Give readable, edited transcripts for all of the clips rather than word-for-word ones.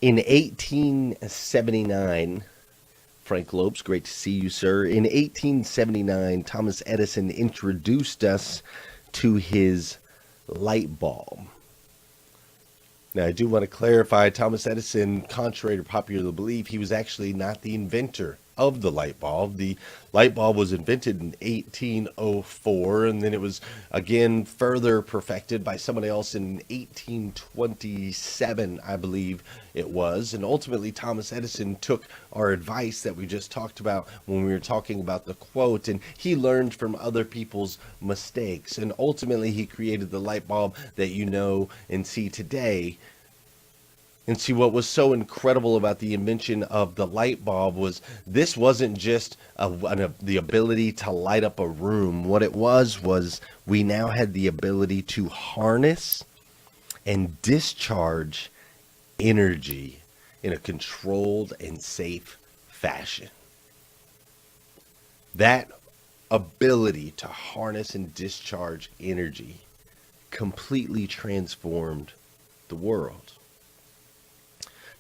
In 1879, Frank Lopes, great to see you, sir. In 1879, Thomas Edison introduced us to his light bulb. Now, I do want to clarify, Thomas Edison, contrary to popular belief, he was actually not the inventor of the light bulb. The light bulb was invented in 1804, and then it was again further perfected by someone else in 1827, I believe it was. And ultimately, Thomas Edison took our advice that we just talked about when we were talking about the quote, and he learned from other people's mistakes. And ultimately, he created the light bulb that you know and see today. And see, what was so incredible about the invention of the light bulb was this wasn't just the ability to light up a room. What it was we now had the ability to harness and discharge energy in a controlled and safe fashion. That ability to harness and discharge energy completely transformed the world.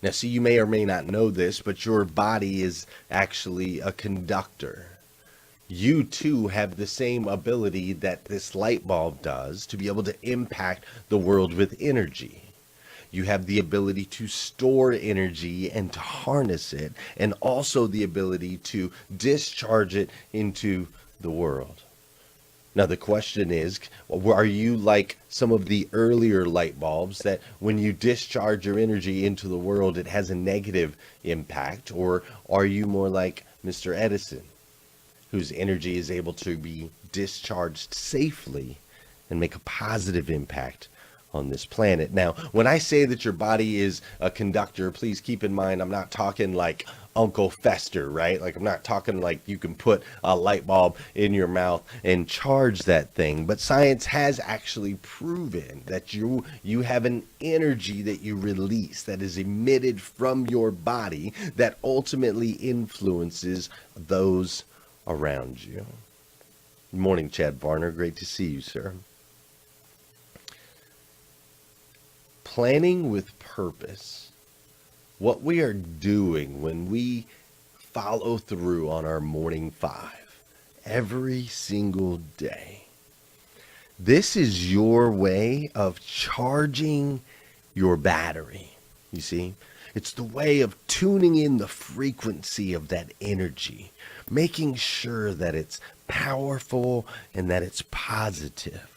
Now, see, you may or may not know this, but your body is actually a conductor. You too have the same ability that this light bulb does to be able to impact the world with energy. You have the ability to store energy and to harness it, and also the ability to discharge it into the world. Now, the question is, are you like some of the earlier light bulbs that when you discharge your energy into the world, it has a negative impact? Or are you more like Mr. Edison, whose energy is able to be discharged safely and make a positive impact on this planet? Now, when I say that your body is a conductor, please keep in mind, I'm not talking like Uncle Fester, right? Like, I'm not talking like you can put a light bulb in your mouth and charge that thing. But science has actually proven that you have an energy that you release that is emitted from your body that ultimately influences those around you. Good morning, Chad Varner. Great to see you, sir. Planning with purpose. What we are doing when we follow through on our morning five every single day. This is your way of charging your battery. You see, it's the way of tuning in the frequency of that energy, making sure that it's powerful and that it's positive.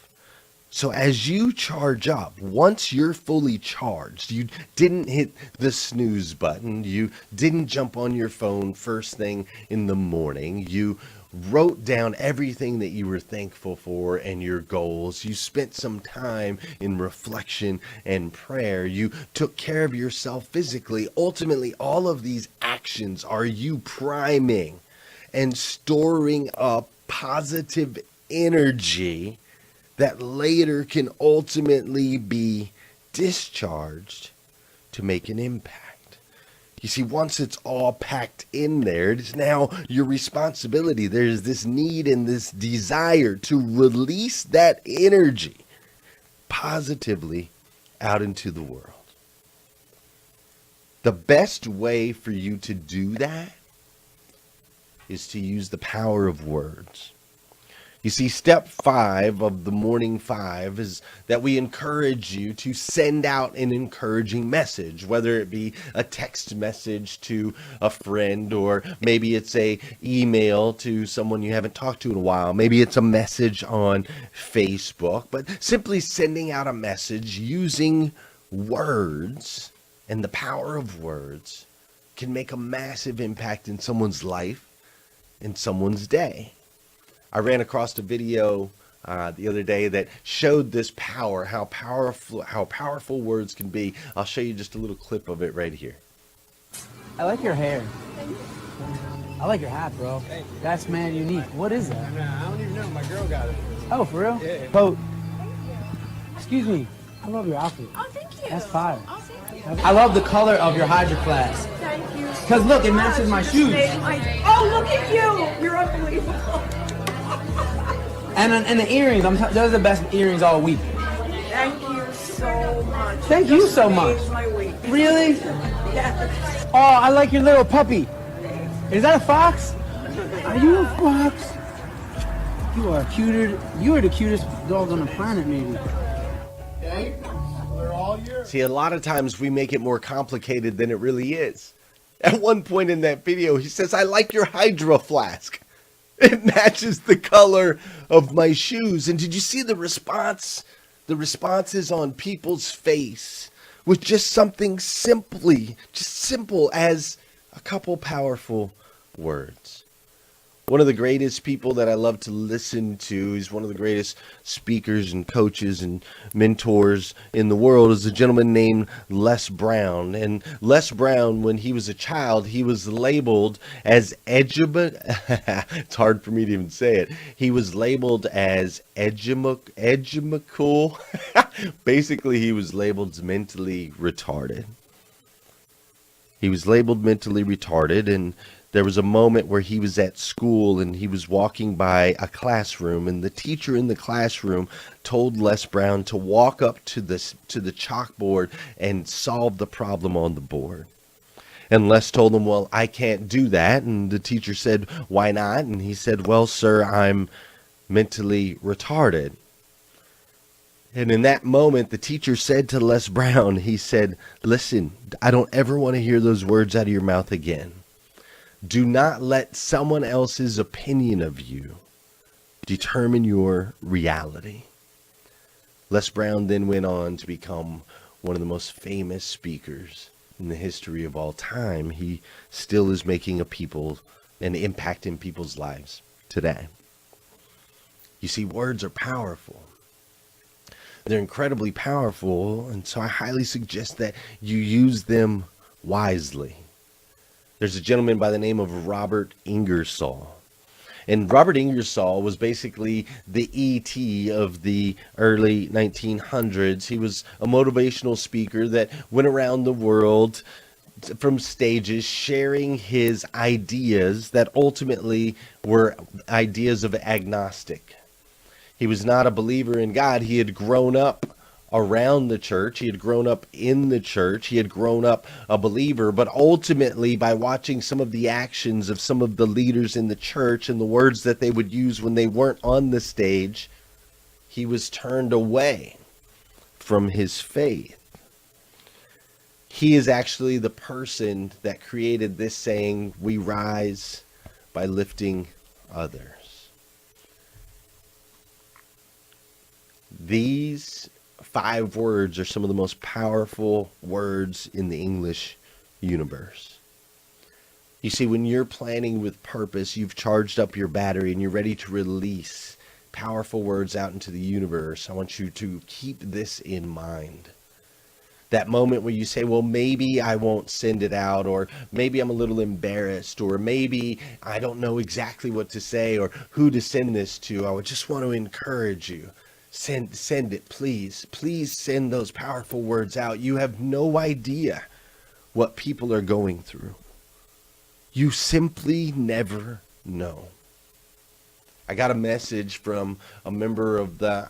So as you charge up, once you're fully charged, you didn't hit the snooze button, you didn't jump on your phone first thing in the morning, you wrote down everything that you were thankful for and your goals, you spent some time in reflection and prayer, you took care of yourself physically. Ultimately, all of these actions are you priming and storing up positive energy that later can ultimately be discharged to make an impact. You see, once it's all packed in there, it's now your responsibility. There's this need and this desire to release that energy positively out into the world. The best way for you to do that is to use the power of words. You see, step 5 of the morning 5 is that we encourage you to send out an encouraging message, whether it be a text message to a friend, or maybe it's a email to someone you haven't talked to in a while. Maybe it's a message on Facebook, but simply sending out a message using words and the power of words can make a massive impact in someone's life, in someone's day. I ran across a video the other day that showed this power, how powerful words can be. I'll show you just a little clip of it right here. I like your hair. I like your hat, bro. That's man unique. What is that? I don't even know. My girl got it. Oh, for real? Yeah. Coat. Excuse me. I love your outfit. Oh, thank you. That's fire. Oh, thank you. I love the color of your Hydro Flask. Thank you. Because look, it matches my shoes. Oh, look at you. You're unbelievable. And the earrings. Those are the best earrings all week. Thank you so much. Thank you so much. Made my week. Really? Yes. Oh, I like your little puppy. Is that a fox? Are you a fox? You are cuter. You are the cutest dog on the planet, maybe. See, a lot of times we make it more complicated than it really is. At one point in that video, he says, I like your hydro flask. It matches the color of my shoes. And did you see the response? The responses on people's face with just something just simple as a couple powerful words. One of the greatest people that I love to listen to, he's one of the greatest speakers and coaches and mentors in the world, is a gentleman named Les Brown. And Les Brown, when he was a child, he was labeled as it's hard for me to even say it. He was labeled as edumacool. Basically, he was labeled mentally retarded. He was labeled mentally retarded, and there was a moment where he was at school and he was walking by a classroom, and the teacher in the classroom told Les Brown to walk up to the chalkboard and solve the problem on the board. And Les told him, well, I can't do that. And the teacher said, why not? And he said, well, sir, I'm mentally retarded. And in that moment, the teacher said to Les Brown, he said, listen, I don't ever want to hear those words out of your mouth again. Do not let someone else's opinion of you determine your reality. Les Brown then went on to become one of the most famous speakers in the history of all time. He still is making an impact in people's lives today. You see, words are powerful. They're incredibly powerful, and so I highly suggest that you use them wisely. There's a gentleman by the name of Robert Ingersoll. And Robert Ingersoll was basically the E.T. of the early 1900s. He was a motivational speaker that went around the world from stages sharing his ideas that ultimately were ideas of agnostic. He was not a believer in God. He had grown up around the church. He had grown up in the church. He had grown up a believer, but ultimately by watching some of the actions of some of the leaders in the church and the words that they would use when they weren't on the stage, he was turned away from his faith. He is actually the person that created this saying, we rise by lifting others. These 5 words are some of the most powerful words in the English universe. You see, when you're planning with purpose, you've charged up your battery and you're ready to release powerful words out into the universe. I want you to keep this in mind. That moment where you say, well, maybe I won't send it out, or maybe I'm a little embarrassed, or maybe I don't know exactly what to say or who to send this to. I would just want to encourage you. Send it, please. Please send those powerful words out. You have no idea what people are going through. You simply never know. I got a message from a member of the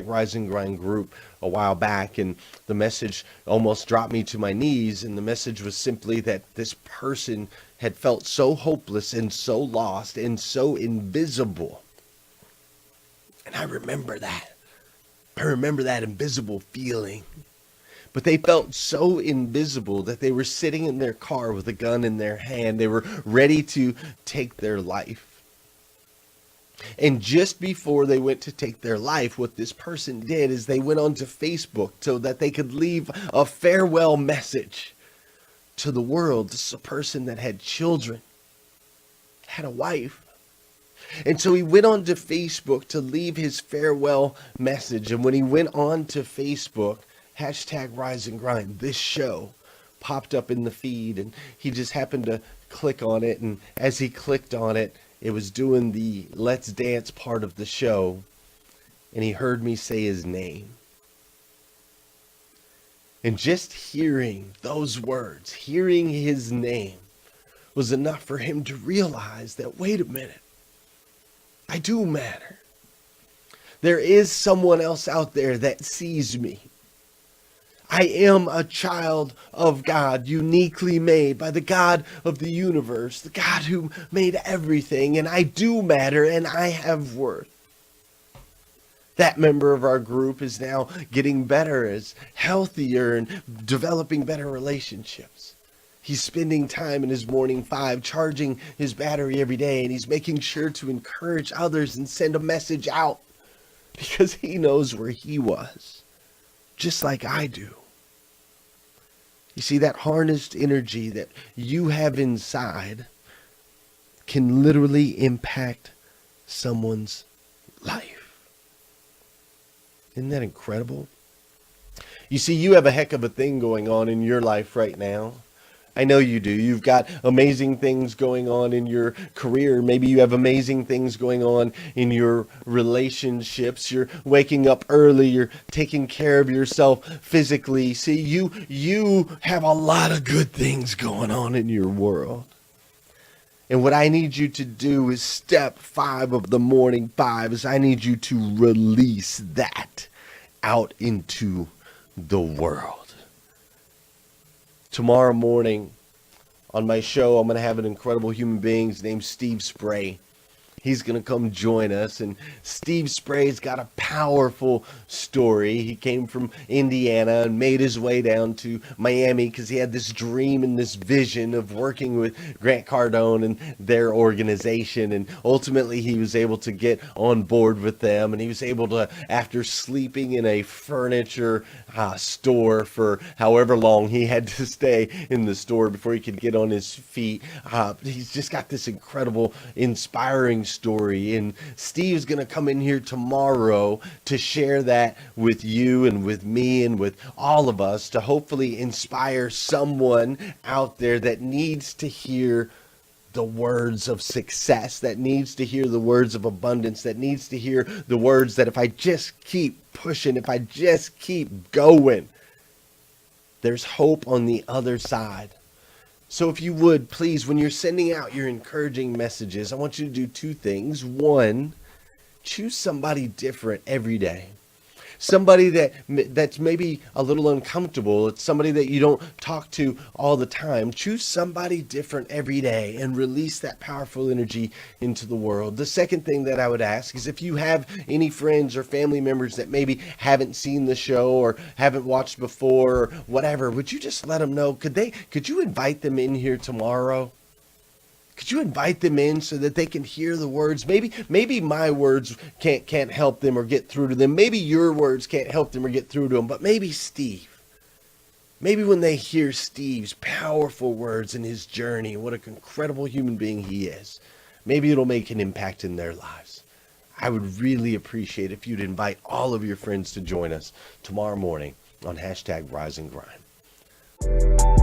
#Rise and Grind group a while back, and the message almost dropped me to my knees. And the message was simply that this person had felt so hopeless and so lost and so invisible. And I remember that. I remember that invisible feeling. But they felt so invisible that they were sitting in their car with a gun in their hand. They were ready to take their life. And just before they went to take their life, what this person did is they went onto Facebook so that they could leave a farewell message to the world. This is a person that had children, had a wife. And so he went on to Facebook to leave his farewell message. And when he went on to Facebook, #Rise and Grind, this show popped up in the feed, and he just happened to click on it. And as he clicked on it, it was doing the Let's Dance part of the show. And he heard me say his name. And just hearing those words, hearing his name, was enough for him to realize that, wait a minute. I do matter. There is someone else out there that sees me. I am a child of God, uniquely made by the God of the universe, the God who made everything, and I do matter and I have worth. That member of our group is now getting better, is healthier, and developing better relationships. He's spending time in his morning 5 charging his battery every day, and he's making sure to encourage others and send a message out because he knows where he was, just like I do. You see, that harnessed energy that you have inside can literally impact someone's life. Isn't that incredible? You see, you have a heck of a thing going on in your life right now. I know you do. You've got amazing things going on in your career. Maybe you have amazing things going on in your relationships. You're waking up early. You're taking care of yourself physically. See, you have a lot of good things going on in your world. And what I need you to do is step 5 of the morning 5 is I need you to release that out into the world. Tomorrow morning on my show, I'm going to have an incredible human being named Steve Spray. He's going to come join us, and Steve Spray's got a powerful story. He came from Indiana and made his way down to Miami because he had this dream and this vision of working with Grant Cardone and their organization, and ultimately he was able to get on board with them, and he was able to, after sleeping in a furniture store for however long he had to stay in the store before he could get on his feet, he's just got this incredible, inspiring story, and Steve's going to come in here tomorrow to share that with you and with me and with all of us to hopefully inspire someone out there that needs to hear the words of success, that needs to hear the words of abundance, that needs to hear the words that if I just keep pushing, if I just keep going, there's hope on the other side. So if you would, please, when you're sending out your encouraging messages, I want you to do 2 things. 1, choose somebody different every day. Somebody that's maybe a little uncomfortable. It's somebody that you don't talk to all the time. Choose somebody different every day and release that powerful energy into the world. The second thing that I would ask is if you have any friends or family members that maybe haven't seen the show or haven't watched before or whatever, would you just let them know? Could you invite them in here tomorrow? Could you invite them in so that they can hear the words? Maybe my words can't help them or get through to them. Maybe your words can't help them or get through to them. But maybe Steve. Maybe when they hear Steve's powerful words in his journey, what an incredible human being he is, maybe it'll make an impact in their lives. I would really appreciate if you'd invite all of your friends to join us tomorrow morning on #Rise and Grind.